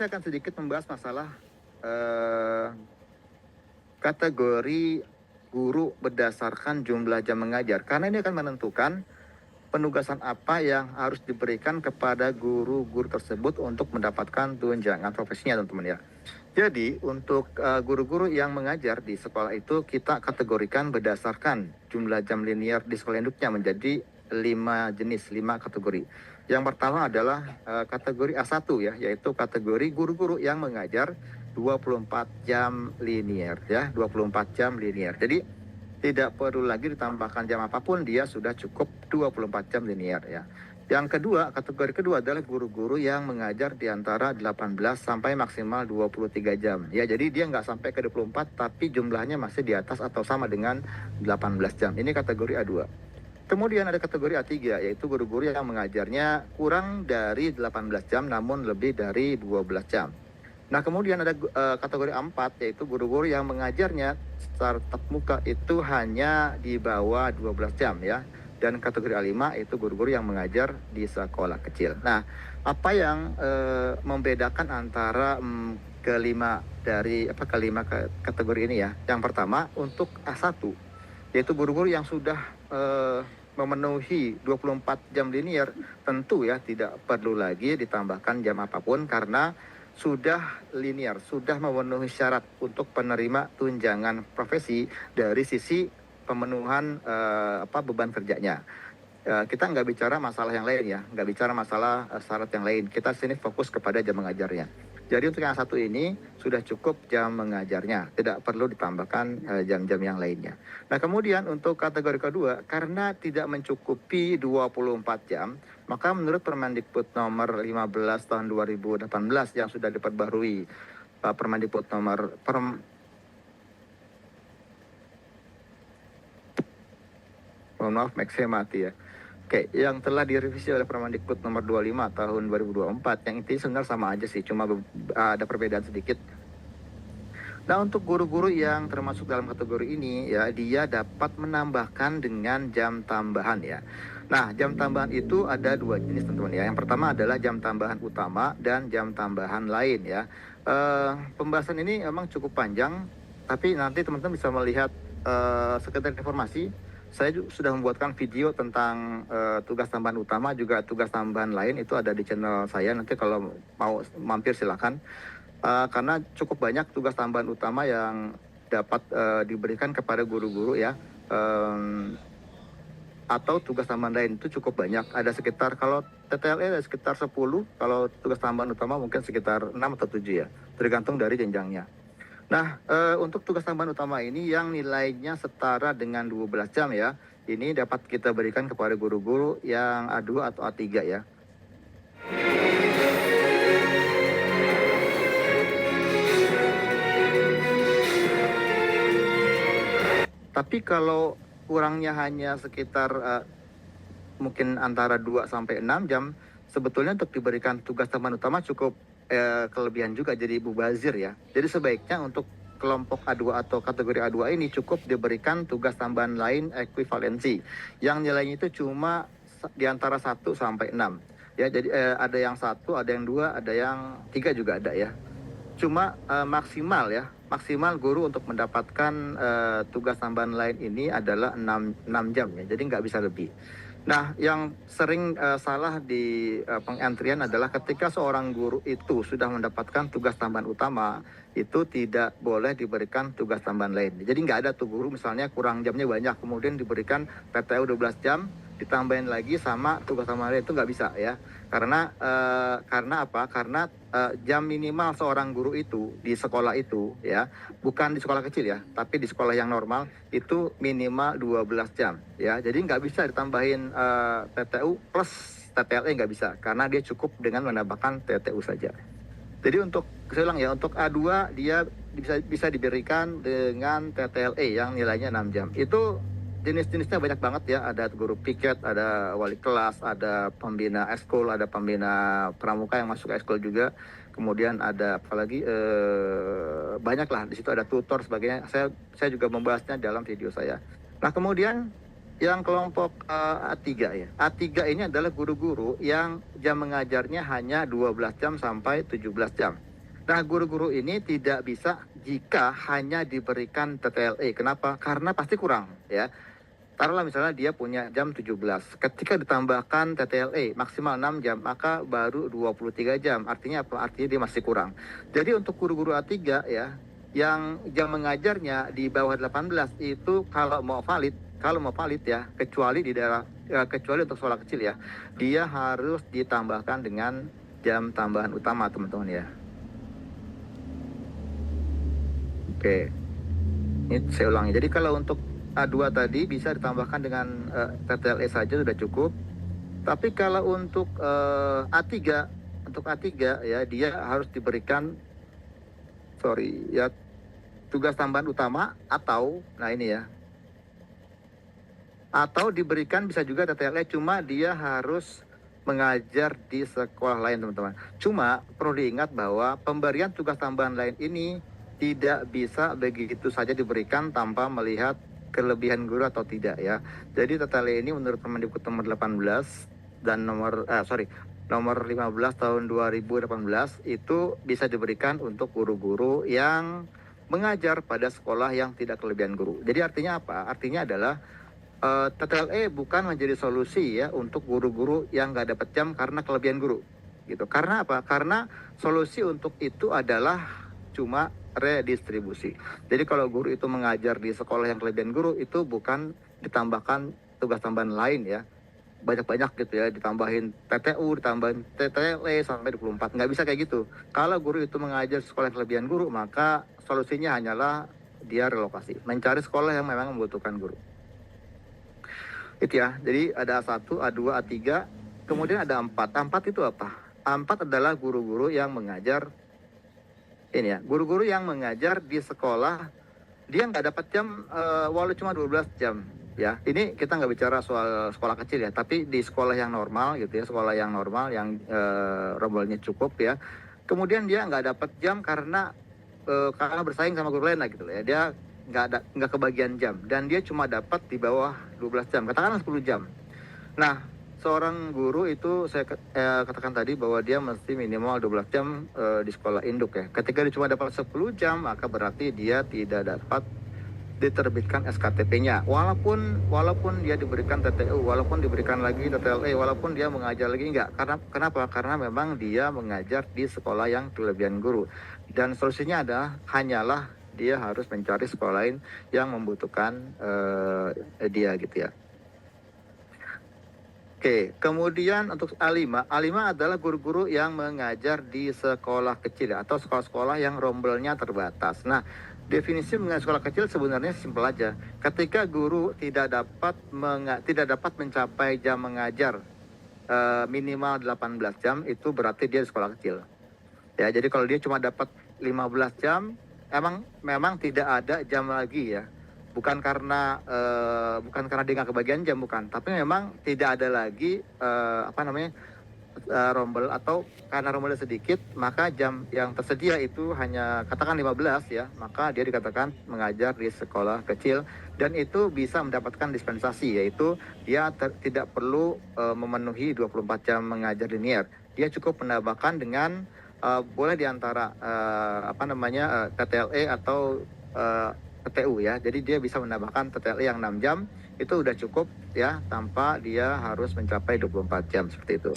saya akan sedikit membahas masalah eh, kategori guru berdasarkan jumlah jam mengajar. Karena ini akan menentukan penugasan apa yang harus diberikan kepada guru-guru tersebut untuk mendapatkan tunjangan profesinya, teman-teman ya. Jadi untuk guru-guru yang mengajar di sekolah itu kita kategorikan berdasarkan jumlah jam linear di sekolah induknya menjadi 5 kategori. Yang pertama adalah kategori A1 ya, yaitu kategori guru-guru yang mengajar 24 jam linear ya, 24 jam linear. Jadi tidak perlu lagi ditambahkan jam apapun, dia sudah cukup 24 jam linear ya. Yang kedua, kategori kedua adalah guru-guru yang mengajar di antara 18 sampai maksimal 23 jam. Ya, jadi dia nggak sampai ke 24, tapi jumlahnya masih di atas atau sama dengan 18 jam. Ini kategori A2. Kemudian ada kategori A3, yaitu guru-guru yang mengajarnya kurang dari 18 jam, namun lebih dari 12 jam. Nah, kemudian ada kategori A4, yaitu guru-guru yang mengajarnya secara tatap muka itu hanya di bawah 12 jam ya. Dan kategori A5 itu guru-guru yang mengajar di sekolah kecil. Nah, apa yang membedakan antara kelima kategori ini ya? Yang pertama untuk A1, yaitu guru-guru yang sudah memenuhi 24 jam linear, tentu ya tidak perlu lagi ditambahkan jam apapun karena sudah linear, sudah memenuhi syarat untuk penerima tunjangan profesi dari sisi pemenuhan beban kerjanya. Kita nggak bicara masalah yang lain ya, nggak bicara masalah syarat yang lain. Kita sini fokus kepada jam mengajarnya. Jadi untuk yang satu ini sudah cukup jam mengajarnya, tidak perlu ditambahkan jam-jam yang lainnya. Nah kemudian untuk kategori kedua, karena tidak mencukupi 24 jam, maka menurut Permendikbud nomor 15 tahun 2018 yang sudah diperbarui, Permendikbud nomor mohon maaf, saya mati ya. Oke, yang telah direvisi oleh Permendikbud nomor 25 tahun 2024, yang intinya sebenarnya sama aja sih, cuma ada perbedaan sedikit. Nah, untuk guru-guru yang termasuk dalam kategori ini ya, dia dapat menambahkan dengan jam tambahan ya. Nah, jam tambahan itu ada dua jenis teman-teman ya. Yang pertama adalah jam tambahan utama dan jam tambahan lain ya. Pembahasan ini memang cukup panjang, tapi nanti teman-teman bisa melihat sekedar informasi. Saya juga sudah membuatkan video tentang tugas tambahan utama juga tugas tambahan lain, itu ada di channel saya. Nanti kalau mau mampir silakan. Karena cukup banyak tugas tambahan utama yang dapat diberikan kepada guru-guru ya. Atau tugas tambahan lain itu cukup banyak. Ada sekitar, kalau TTLE ada sekitar 10, kalau tugas tambahan utama mungkin sekitar 6 atau 7 ya. Tergantung dari jenjangnya. Nah, untuk tugas tambahan utama ini yang nilainya setara dengan 12 jam ya, ini dapat kita berikan kepada guru-guru yang A2 atau A3 ya. Tapi kalau kurangnya hanya sekitar mungkin antara 2 sampai 6 jam, sebetulnya untuk diberikan tugas tambahan utama cukup kelebihan juga, jadi mubazir ya. Jadi sebaiknya untuk kelompok A2 atau kategori A2 ini cukup diberikan tugas tambahan lain ekuivalensi yang nilainya itu cuma di antara 1 sampai 6 ya. Jadi ada yang 1, ada yang 2, ada yang 3 juga ada ya. Cuma maksimal ya, maksimal guru untuk mendapatkan tugas tambahan lain ini adalah 6 jam ya, jadi nggak bisa lebih. Nah, yang sering salah di pengantrian adalah ketika seorang guru itu sudah mendapatkan tugas tambahan utama, itu tidak boleh diberikan tugas tambahan lain. Jadi nggak ada tuh guru misalnya kurang jamnya banyak, kemudian diberikan PTU 12 jam, ditambahin lagi sama tugas tambahan lain, itu nggak bisa ya. Karena apa? Karena jam minimal seorang guru itu di sekolah itu ya, bukan di sekolah kecil ya, tapi di sekolah yang normal itu minimal 12 jam ya. Jadi nggak bisa ditambahin TTU plus TTLE, nggak bisa, karena dia cukup dengan menambahkan TTU saja. Jadi untuk saya ulang ya, untuk A2 dia bisa diberikan dengan TTLE yang nilainya 6 jam. Itu jenis-jenisnya banyak banget ya, ada guru piket, ada wali kelas, ada pembina ekskul, ada pembina pramuka yang masuk ekskul juga. Kemudian ada apalagi banyak lah, di situ ada tutor sebagainya. Saya juga membahasnya dalam video saya. Nah, kemudian yang kelompok A3 ya. A3 ini adalah guru-guru yang jam mengajarnya hanya 12 jam sampai 17 jam. Nah, guru-guru ini tidak bisa jika hanya diberikan TTLE. Kenapa? Karena pasti kurang ya. Taruhlah misalnya dia punya jam 17. Ketika ditambahkan TTLE maksimal 6 jam, maka baru 23 jam. Artinya apa? Artinya dia masih kurang. Jadi untuk guru-guru A3 ya, yang jam mengajarnya di bawah 18 itu kalau mau valid ya, kecuali di daerah kecuali untuk sekolah kecil ya, dia harus ditambahkan dengan jam tambahan utama, teman-teman ya. Oke, ini saya ulangi. Jadi kalau untuk A2 tadi bisa ditambahkan dengan TTLE saja sudah cukup. Tapi kalau untuk A3, ya dia harus diberikan tugas tambahan utama atau atau diberikan bisa juga TTLE, cuma dia harus mengajar di sekolah lain, teman-teman. Cuma perlu diingat bahwa pemberian tugas tambahan lain ini tidak bisa begitu saja diberikan tanpa melihat kelebihan guru atau tidak ya. Jadi TTLE ini menurut Permendikbud nomor 18 dan nomor 15 tahun 2018 itu bisa diberikan untuk guru-guru yang mengajar pada sekolah yang tidak kelebihan guru. Jadi artinya apa? Artinya adalah TTLE bukan menjadi solusi ya untuk guru-guru yang nggak dapat jam karena kelebihan guru gitu. Karena apa? Karena solusi untuk itu adalah cuma redistribusi. Jadi kalau guru itu mengajar di sekolah yang kelebihan guru, itu bukan ditambahkan tugas tambahan lain ya, banyak-banyak gitu ya, ditambahin TTU, ditambahin TTLE sampai 24. Nggak bisa kayak gitu. Kalau guru itu mengajar sekolah yang kelebihan guru, maka solusinya hanyalah dia relokasi, mencari sekolah yang memang membutuhkan guru. Itu ya. Jadi ada A1, A2, A3, kemudian ada A4. A4 itu apa? A4 adalah guru-guru yang mengajar ini ya, guru-guru yang mengajar di sekolah dia nggak dapat jam walau cuma 12 jam ya. Ini kita nggak bicara soal sekolah kecil ya, tapi di sekolah yang normal gitu ya, sekolah yang normal yang rombolnya cukup ya. Kemudian dia nggak dapat jam karena bersaing sama guru lain lah gitu ya. Dia nggak kebagian jam dan dia cuma dapat di bawah 12 jam, katakanlah 10 jam. Nah, seorang guru itu saya katakan tadi bahwa dia mesti minimal 12 jam di sekolah induk ya. Ketika dia cuma dapat 10 jam, maka berarti dia tidak dapat diterbitkan SKTP-nya. Walaupun dia diberikan TTU, walaupun diberikan lagi TTLE, walaupun dia mengajar lagi enggak. Kenapa? Karena memang dia mengajar di sekolah yang kelebihan guru. Dan solusinya hanyalah dia harus mencari sekolah lain yang membutuhkan dia gitu ya. Oke, kemudian untuk A5 adalah guru-guru yang mengajar di sekolah kecil atau sekolah-sekolah yang rombelnya terbatas. Nah, definisi mengenai sekolah kecil sebenarnya simpel aja. Ketika guru tidak dapat mencapai jam mengajar minimal 18 jam, itu berarti dia di sekolah kecil. Ya, jadi kalau dia cuma dapat 15 jam, memang tidak ada jam lagi ya. Bukan karena dia nggak kebagian jam, bukan, tapi memang tidak ada lagi rombel, atau karena rombelnya sedikit maka jam yang tersedia itu hanya katakan 15 ya, maka dia dikatakan mengajar di sekolah kecil dan itu bisa mendapatkan dispensasi, yaitu dia tidak perlu memenuhi 24 jam mengajar linear. Dia cukup menambahkan dengan boleh diantara TTLE atau TTU ya. Jadi dia bisa menambahkan TTLE yang 6 jam, itu udah cukup ya, tanpa dia harus mencapai 24 jam seperti itu.